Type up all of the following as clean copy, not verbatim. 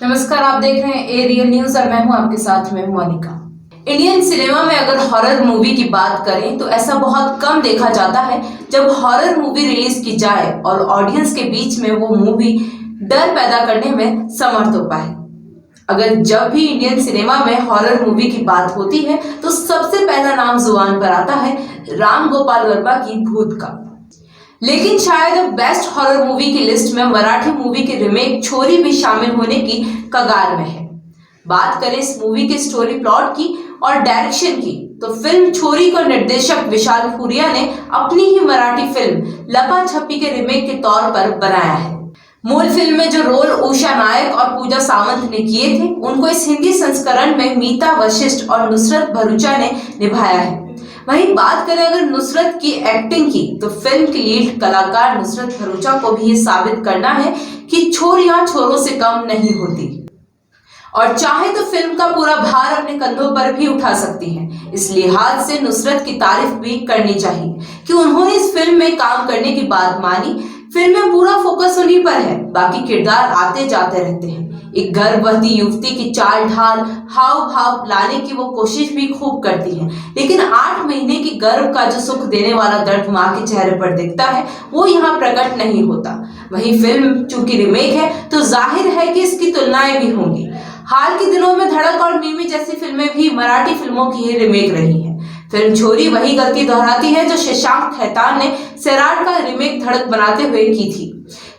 नमस्कार, आप देख रहे हैं एरियल न्यूज और मैं हूं आपके साथ में मोनिका। इंडियन सिनेमा में अगर हॉरर मूवी की बात करें तो ऐसा बहुत कम देखा जाता है जब हॉरर मूवी रिलीज की जाए और ऑडियंस के बीच में वो मूवी डर पैदा करने में समर्थ हो पाए। अगर जब भी इंडियन सिनेमा में हॉरर मूवी की बात होती है तो सबसे पहला नाम जुबान पर आता है राम गोपाल वर्मा की भूत का। लेकिन शायद बेस्ट हॉरर मूवी की लिस्ट में मराठी मूवी की रिमेक छोरी भी शामिल होने की कगार में है। बात करें इस मूवी के स्टोरी प्लॉट की और डायरेक्शन की तो फिल्म छोरी को निर्देशक विशाल फूरिया ने अपनी ही मराठी फिल्म लपा छपी के रिमेक के तौर पर बनाया है। मूल फिल्म में जो रोल उषा नायक और पूजा सावंत ने किए थे उनको इस हिंदी संस्करण में मीता वशिष्ठ और नुसरत भरूचा ने निभाया है। वहीं बात करें अगर नुसरत की एक्टिंग की तो फिल्म की लीड कलाकार नुसरत भरूचा को भी ये साबित करना है कि छोरियां छोरों से कम नहीं होती और चाहे तो फिल्म का पूरा भार अपने कंधों पर भी उठा सकती हैं। इस लिहाज से नुसरत की तारीफ भी करनी चाहिए कि उन्होंने इस फिल्म में काम करने की बात मानी। फिल्म में पूरा फोकस उन्हीं पर है, बाकी किरदार आते जाते रहते हैं। एक गर्भवती युवती की चाल ढाल हाव भाव लाने की वो कोशिश भी खूब करती है, लेकिन 8 महीने की गर्भ का जो सुख देने वाला दर्द माँ के चेहरे पर दिखता है वो यहाँ प्रकट नहीं होता। वहीं फिल्म चूंकि रिमेक है तो जाहिर है कि इसकी तुलनाएं भी होंगी। हाल के दिनों में धड़क और मिमी जैसी फिल्में भी मराठी फिल्मों की ही रिमेक रही हैं। फिल्म छोरी वही गलती दोहराती है जो शशांक खैतान ने सैराट का रिमेक धड़क बनाते हुए की थी।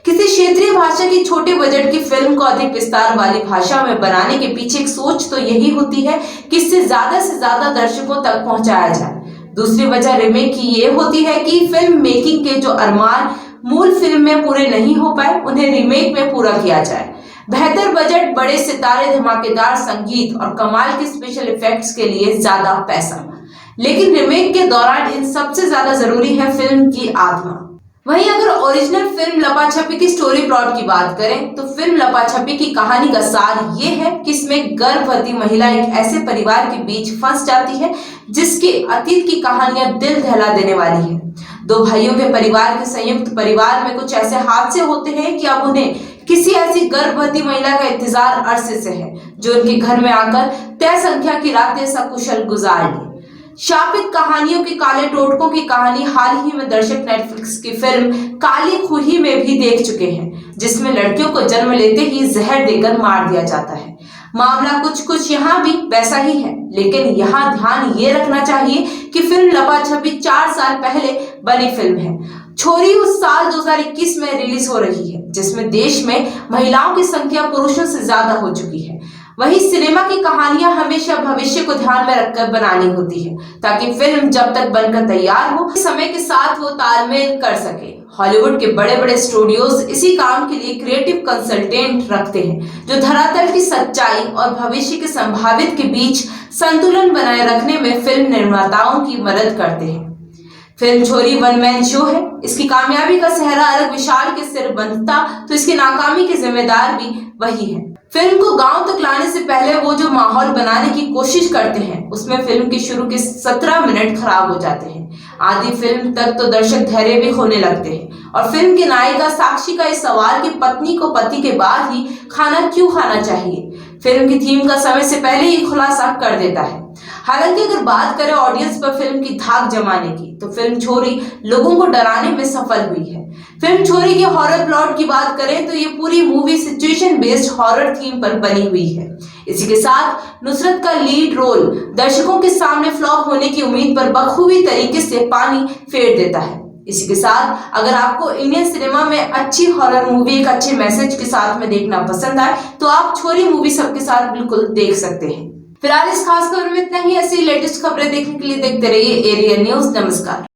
किसी क्षेत्रीय भाषा की छोटे बजट की फिल्म को अधिक विस्तार वाली भाषा में बनाने के पीछे एक सोच तो यही होती है कि इससे ज्यादा दर्शकों तक पहुंचाया जाए। दूसरी वजह रिमेक की ये होती है कि फिल्म मेकिंग के जो अरमान मूल फिल्म में पूरे नहीं हो पाए उन्हें रीमेक में पूरा किया जाए। बेहतर बजट, बड़े सितारे, धमाकेदार संगीत और कमाल के स्पेशल इफेक्ट्स के लिए ज्यादा पैसा, लेकिन रिमेक के दौरान इन सबसे ज्यादा जरूरी है फिल्म की आत्मा। वहीं अगर ओरिजिनल फिल्म लपा छपी की स्टोरी प्लॉट की बात करें तो फिल्म लपा छपी की कहानी का सार ये है कि इसमें गर्भवती महिला एक ऐसे परिवार के बीच फंस जाती है जिसके अतीत की कहानियां दिल दहला देने वाली है। 2 भाइयों के परिवार के संयुक्त परिवार में कुछ ऐसे हादसे होते हैं कि अब उन्हें किसी ऐसी गर्भवती महिला का इंतजार अरसे से है जो उनके घर में आकर तय संख्या की रातें सकुशल गुजार ले। शापित कहानियों की काले टोटकों की कहानी हाल ही में दर्शक नेटफ्लिक्स की फिल्म काली खूही में भी देख चुके हैं, जिसमें लड़कियों को जन्म लेते ही जहर देकर मार दिया जाता है। मामला कुछ यहाँ भी वैसा ही है, लेकिन यहाँ ध्यान ये रखना चाहिए कि फिल्म लपा छपी 4 साल पहले बनी फिल्म है। छोरी उस साल 2021 में रिलीज हो रही है जिसमें देश में महिलाओं की संख्या पुरुषों से ज्यादा हो चुकी है। वहीं सिनेमा की कहानियां हमेशा भविष्य को ध्यान में रखकर बनानी होती है ताकि फिल्म जब तक बनकर तैयार हो समय के साथ वो तालमेल कर सके। हॉलीवुड के बड़े स्टूडियोज इसी काम के लिए क्रिएटिव कंसल्टेंट रखते हैं जो धरातल की सच्चाई और भविष्य के संभावित के बीच संतुलन बनाए रखने में फिल्म निर्माताओं की मदद करते हैं। फिल्म छोरी वन मैन शो है। इसकी कामयाबी का सेहरा अलग विशाल के सिर बंधता तो इसकी नाकामी के जिम्मेदार भी वही है। फिल्म को गांव तक लाने से पहले वो जो माहौल बनाने की कोशिश करते हैं उसमें फिल्म के शुरू के 17 मिनट खराब हो जाते हैं। आधी फिल्म तक तो दर्शक धैर्य भी खोने लगते हैं और फिल्म की नायिका साक्षी का इस सवाल कि पत्नी को पति के बाद ही खाना क्यों खाना चाहिए फिल्म की थीम का समय से पहले ही खुलासा कर देता है। हालांकि अगर बात करें ऑडियंस पर फिल्म की धाक जमाने की तो फिल्म छोरी लोगों को डराने में सफल हुई है। फिल्म छोरी के हॉरर प्लॉट की बात करें तो ये पूरी movie situation based horror theme पर बनी हुई है। इसी के साथ नुसरत का लीड रोल दर्शकों के सामने फ्लॉप होने की उम्मीद पर बखूबी तरीके से पानी फेर देता है। इसी के साथ अगर आपको इंडियन सिनेमा में अच्छी हॉरर मूवी एक अच्छे मैसेज के साथ में देखना पसंद आए तो आप छोरी मूवी सबके साथ बिल्कुल देख सकते हैं। फिलहाल इस खास खबर में इतना ही। ऐसी लेटेस्ट खबरें देखने के लिए देखते रहिए एरियल न्यूज। नमस्कार।